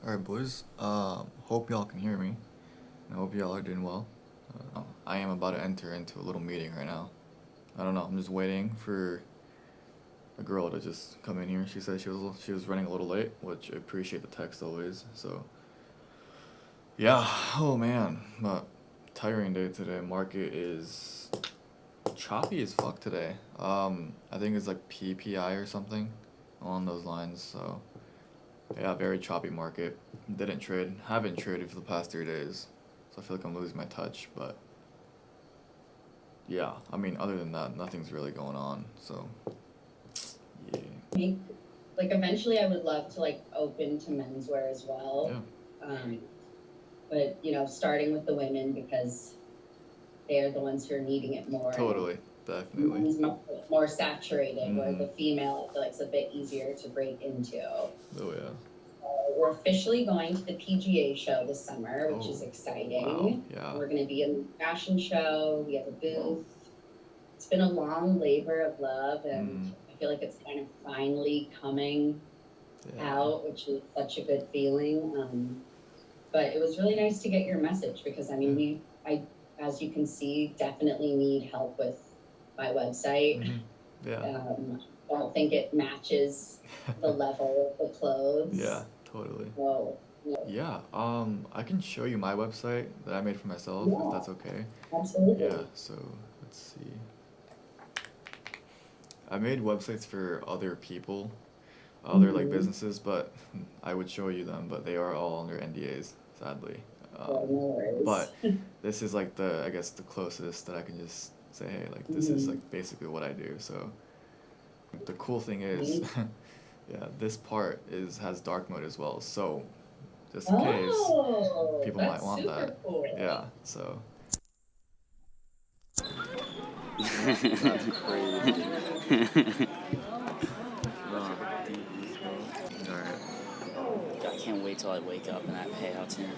Alright, boys. Hope y'all can hear me. I hope y'all are doing well. I am about to enter into a little meeting right now. I don't know. I'm just waiting for a girl to just come in here. She said she was running a little late, which I appreciate the text always. So yeah. Oh man, but tiring day today. Market is choppy as fuck today. I think it's like PPI or something along those lines. So yeah, very choppy market. Didn't trade. Haven't traded for the past 3 days. So I feel like I'm losing my touch. But yeah, I mean, other than that, nothing's really going on. So yeah. Think, like, eventually I would love to like open to menswear as well. Yeah. But starting with the women because they're the ones who are needing it more. Totally. Definitely. Men's more saturated, where Mhm. the female I feel like is a bit easier to break into. Oh yeah. We're officially going to the PGA show this summer, which is Oh. exciting. Wow. Yeah. We're going to be in the fashion show. We have a booth. It's been a long labor of love, and I feel like it's kind of finally coming Yeah. out, which is such a good feeling. But it was really nice to get your message because I mean, as you can see, definitely need help with my website. Mhm. Yeah. Don't think it matches the level of the clothes. Yeah. Totally. So, Yeah. I can show you my website that I made for myself if that's okay. absolutely. Yeah. So let's see. I made websites for other people, other like businesses, but I would show you them, but they are all under NDAs, sadly. No worries. But this is like I guess the closest that I can just say, hey, like this is like basically what I do. So the cool thing is, yeah, this part has dark mode as well. So just in case people might want that. Cool. Yeah. So. That's crazy. Alright. I can't wait till I wake up and that payout's in.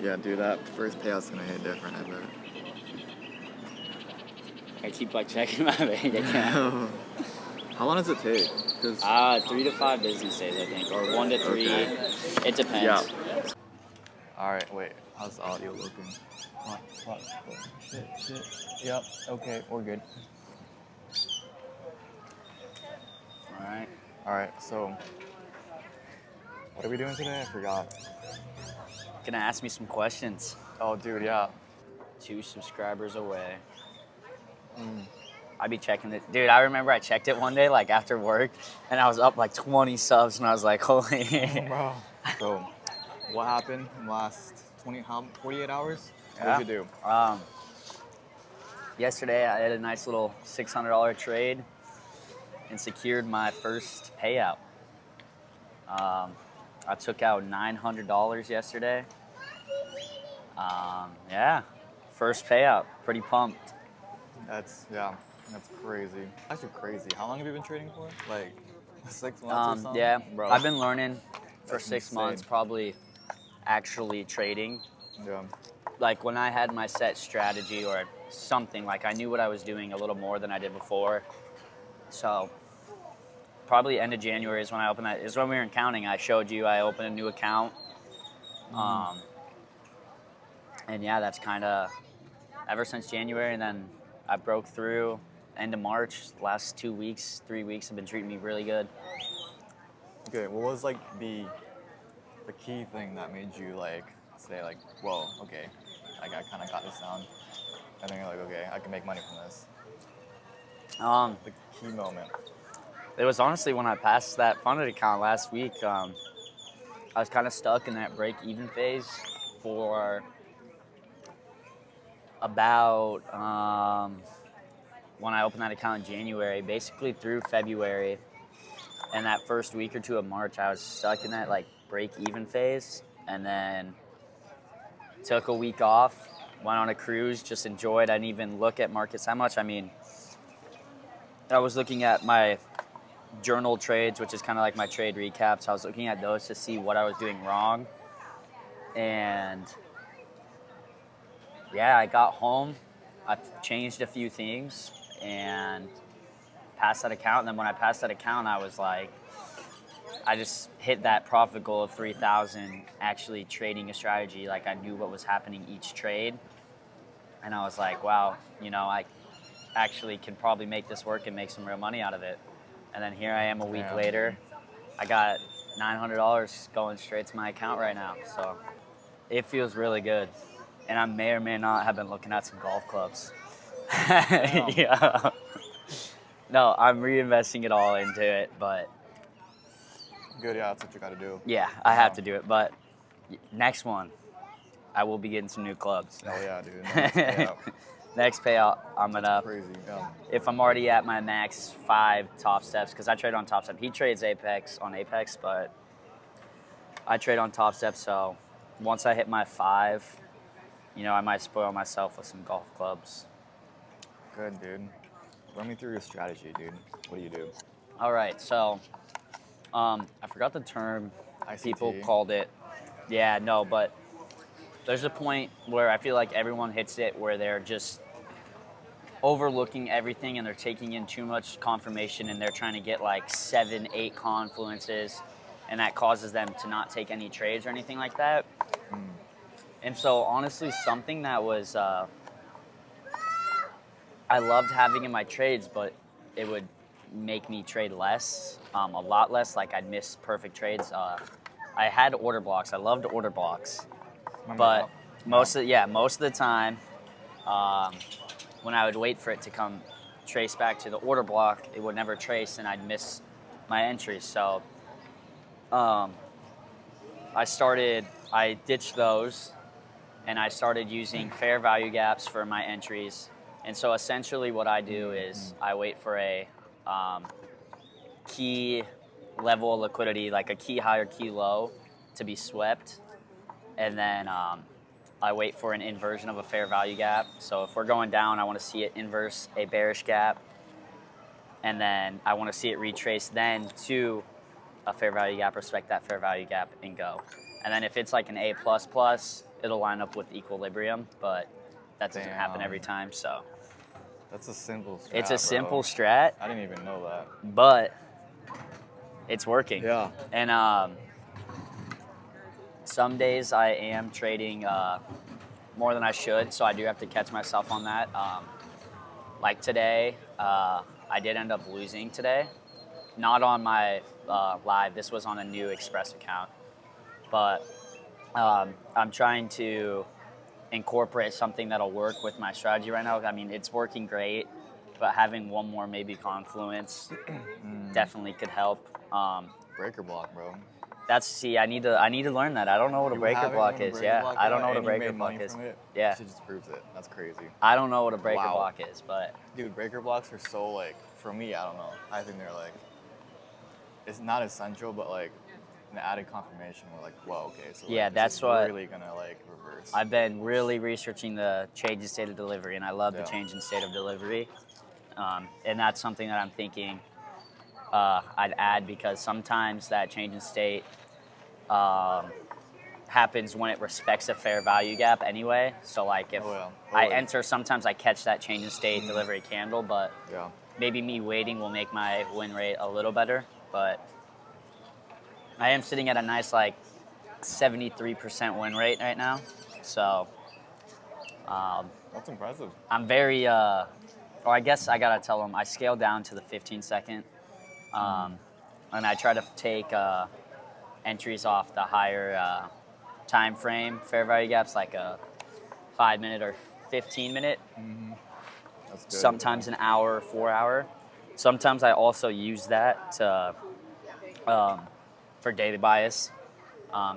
Yeah, dude, that first payout's gonna hit different, I bet. I keep like checking my bank account. How long does it take? 'Cause 3 to 5 business days, I think, or 1 to 3. Okay. It depends. Yeah. Alright, wait. How's the audio looking? What? Shit. Yep, okay, we're good. Alright, so what are we doing today? I forgot. Gonna ask me some questions. Oh, dude, yeah. 2 subscribers away. I'd be checking it. Dude, I remember I checked it one day, like after work, and I was up like 20 subs, and I was like, holy. Bro. So, what happened in the last 48 hours? Yeah. What did you do? Yesterday, I had a nice little $600 trade and secured my first payout. I took out $900 yesterday. Yeah, first payout. Pretty pumped. That's crazy. Actually crazy. How long have you been trading for? Like 6 months or something? Yeah, Bro. I've been learning for That's 6 insane. months, probably actually trading. Yeah. Like when I had my set strategy or something, like I knew what I was doing a little more than I did before. So probably end of January is when I opened that. Is when we were in counting. I showed you I opened a new account. And yeah, that's kind of ever since January. And then I broke through end of March. Last 2 weeks, 3 weeks have been treating me really good. Okay, what was like the key thing that made you like say like, whoa, okay, like I kind of got this down, and then you're like, okay, I can make money from this. The key moment. It was honestly when I passed that funded account last week. I was kind of stuck in that break-even phase for about when I opened that account in January, basically through February, and that first week or two of March, I was stuck in that like break-even phase, and then took a week off, went on a cruise, just enjoyed. I didn't even look at markets that much. I mean, I was looking at my journal trades, which is kind of like my trade recaps. I was looking at those to see what I was doing wrong. And yeah, I got home. I changed a few things and passed that account. And then when I passed that account, I was like, I just hit that profit goal of 3,000 actually trading a strategy. Like I knew what was happening each trade. And I was like, wow, I actually can probably make this work and make some real money out of it. And then here I am a week later. I got $900 going straight to my account right now. So it feels really good. And I may or may not have been looking at some golf clubs. Yeah. No, I'm reinvesting it all into it, but Good, yeah, that's what you got to do. yeah, I have to do it. But next one, I will be getting some new clubs. Oh yeah, dude. Next payout. Next payout, I'm gonna. Crazy. Yeah. If I'm already at my max 5 Topsteps, because I trade on Topstep. He trades Apex on Apex, but I trade on Topstep. So once I hit my 5, I might spoil myself with some golf clubs. Good, dude. Run me through your strategy, dude. What do you do? All right, so I forgot the term ICT. people called it. Yeah, no, but there's a point where I feel like everyone hits it where they're just overlooking everything and they're taking in too much confirmation and they're trying to get like 7, 8 confluences, and that causes them to not take any trades or anything like that. And so honestly, something that was I loved having in my trades, but it would make me trade less, a lot less. Like I'd miss perfect trades. I had order blocks. I loved order blocks, but most of the time, when I would wait for it to come trace back to the order block, it would never trace, and I'd miss my entries. So I ditched those, and I started using fair value gaps for my entries. And so essentially what I do is I wait for a key level of liquidity, like a key high or key low, to be swept. And then I wait for an inversion of a fair value gap. So if we're going down, I want to see it inverse a bearish gap. And then I want to see it retrace then to a fair value gap, respect that fair value gap, and go. And then if it's like an A++, it'll line up with equilibrium, but that doesn't happen every time, so. That's a simple strat. It's a simple bro. strat. I didn't even know that. But it's working. Yeah. And some days I am trading more than I should, so I do have to catch myself on that. Like today, I did end up losing today. Not on my live. This was on a new Express account. But I'm trying to incorporate something that'll work with my strategy right now. I mean, it's working great, but having one more maybe confluence definitely could help. Breaker block, bro. I need to learn that. I don't know what a breaker block is. Yeah, I don't know what a and you breaker made block money is. from it. Yeah, She just proves it. That's crazy. I don't know what a breaker Wow. block is, but Dude, breaker blocks are so like, for me, I don't know. I think they're like, it's not essential, but like an added confirmation. We're like, whoa, okay, so like, yeah, this that's is what really gonna like reverse. I've been really researching the change in state of delivery, and I love the Yeah. change in state of delivery. And that's something that I'm thinking I'd add, because sometimes that change in state happens when it respects a fair value gap anyway. So like if I enter, sometimes I catch that change in state delivery candle, but Yeah. maybe me waiting will make my win rate a little better. But I am sitting at a nice like 73% win rate right now. So That's impressive. I'm very, or I guess I gotta tell them, I scale down to the 15 second. And I try to take entries off the higher time frame fair value gaps, like a 5 minute or 15 minute. That's good. Sometimes an hour or 4 hour. Sometimes I also use that to, for daily bias.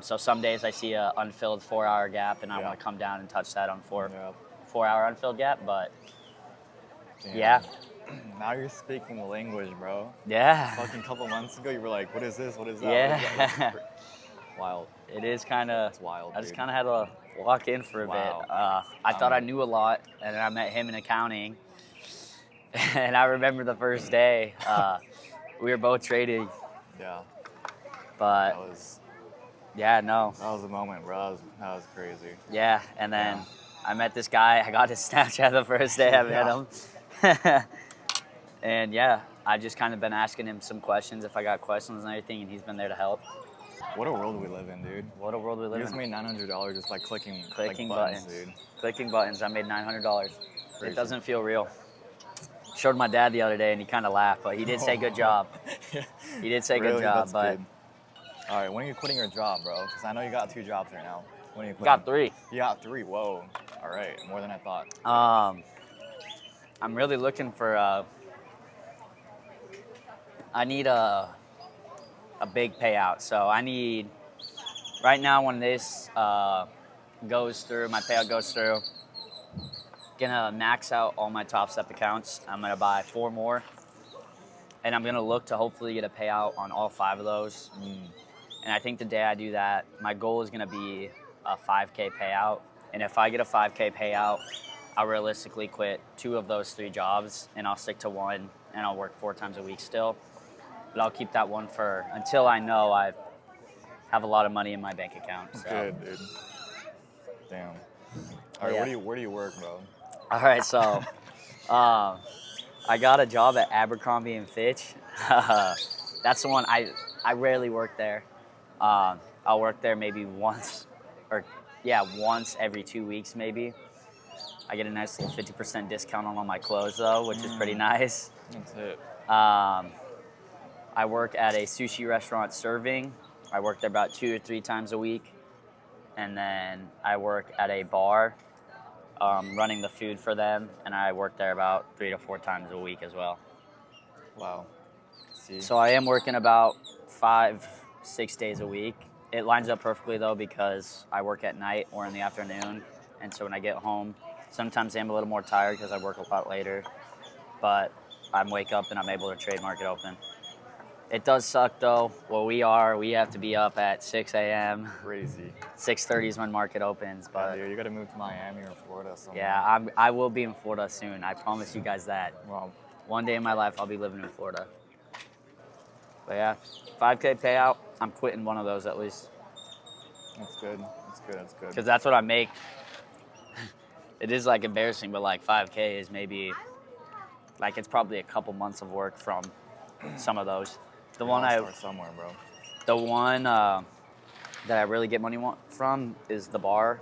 So some days I see an unfilled 4 hour gap and I want to come down and touch that on 4 hour unfilled gap. But Damn. yeah, Now you're speaking the language, bro. Yeah. Fucking couple months ago, you were like, what is this? What is that? Yeah. What is that? That's wild. It is kind of. It's wild, I just dude. kind of had to walk in for a Wow. bit. I thought I knew a lot, and then I met him in accounting. And I remember the first day, we were both trading, Yeah. but yeah, no. That was a moment, bro. That was crazy. Yeah, and then I met this guy. I got his Snapchat the first day I met him. And yeah, I just kind of been asking him some questions if I got questions and everything, and he's been there to help. What a world we live in, dude. What a world we You live just in. made $900 just by clicking Buttons, dude. Clicking buttons. I made $900. Crazy. It doesn't feel real. Showed my dad the other day, and he kind of laughed, but he did say good job. He did say Really? good job, That's but good. All right, when are you quitting your job, bro? Because I know you got 2 jobs right now. When are you quitting? got 3. You got 3. Whoa. All right, more than I thought. I'm really looking for. I need a big payout. So I need right now when this goes through, my payout goes through. Gonna max out all my Topstep accounts. I'm gonna buy 4 more, and I'm gonna look to hopefully get a payout on all 5 of those. And I think the day I do that, my goal is gonna be a 5K payout. And if I get a 5K payout, I'll realistically quit 2 of those 3 jobs, and I'll stick to 1, and I'll work 4 times a week still. But I'll keep that one for until I know I have a lot of money in my bank account. So. Good, dude. Damn. All right, Yeah. where do you work, bro? All right, so I got a job at Abercrombie and Fitch. That's the one I rarely work there. I'll work there maybe once every 2 weeks maybe. I get a nice little 50% discount on all my clothes though, which is pretty nice. That's it. I work at a sushi restaurant serving. I work there about 2 or 3 times a week. And then I work at a bar running the food for them, and I work there about 3 to 4 times a week as well. Wow. See? So I am working about 5-6 days a week. It lines up perfectly though because I work at night or in the afternoon, and so when I get home, sometimes I'm a little more tired because I work a lot later, but I wake up and I'm able to trade market open. It does suck though. Well, we have to be up at 6 a.m. Crazy. 6:30 is when market opens, but Yeah, dude, you gotta move to Miami or Florida somewhere. yeah, I will be in Florida soon. I promise you guys that. Well, One day in my life, I'll be living in Florida. But yeah, 5K payout. I'm quitting one of those at least. that's good. That's good. That's good. Because that's what I make. It is like embarrassing, but like 5K is maybe, like it's probably a couple months of work from some of those. The one start somewhere, bro. The one that I really get money from is the bar,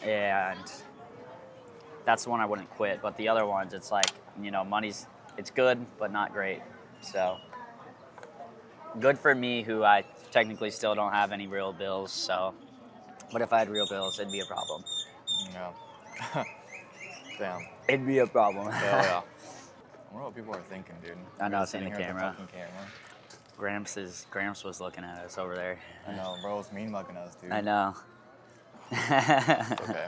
and that's the one I wouldn't quit. But the other ones, it's like, it's good, but not great. So good for me, who I technically still don't have any real bills. So, but if I had real bills, it'd be a problem. Yeah. Damn. It'd be a problem. Hell yeah. I wonder what people are thinking, dude. I know, We're it's in sitting the here at camera. fucking camera. Gramps was looking at us over there. I know, bro. It's mean mugging us, dude. I know. Okay.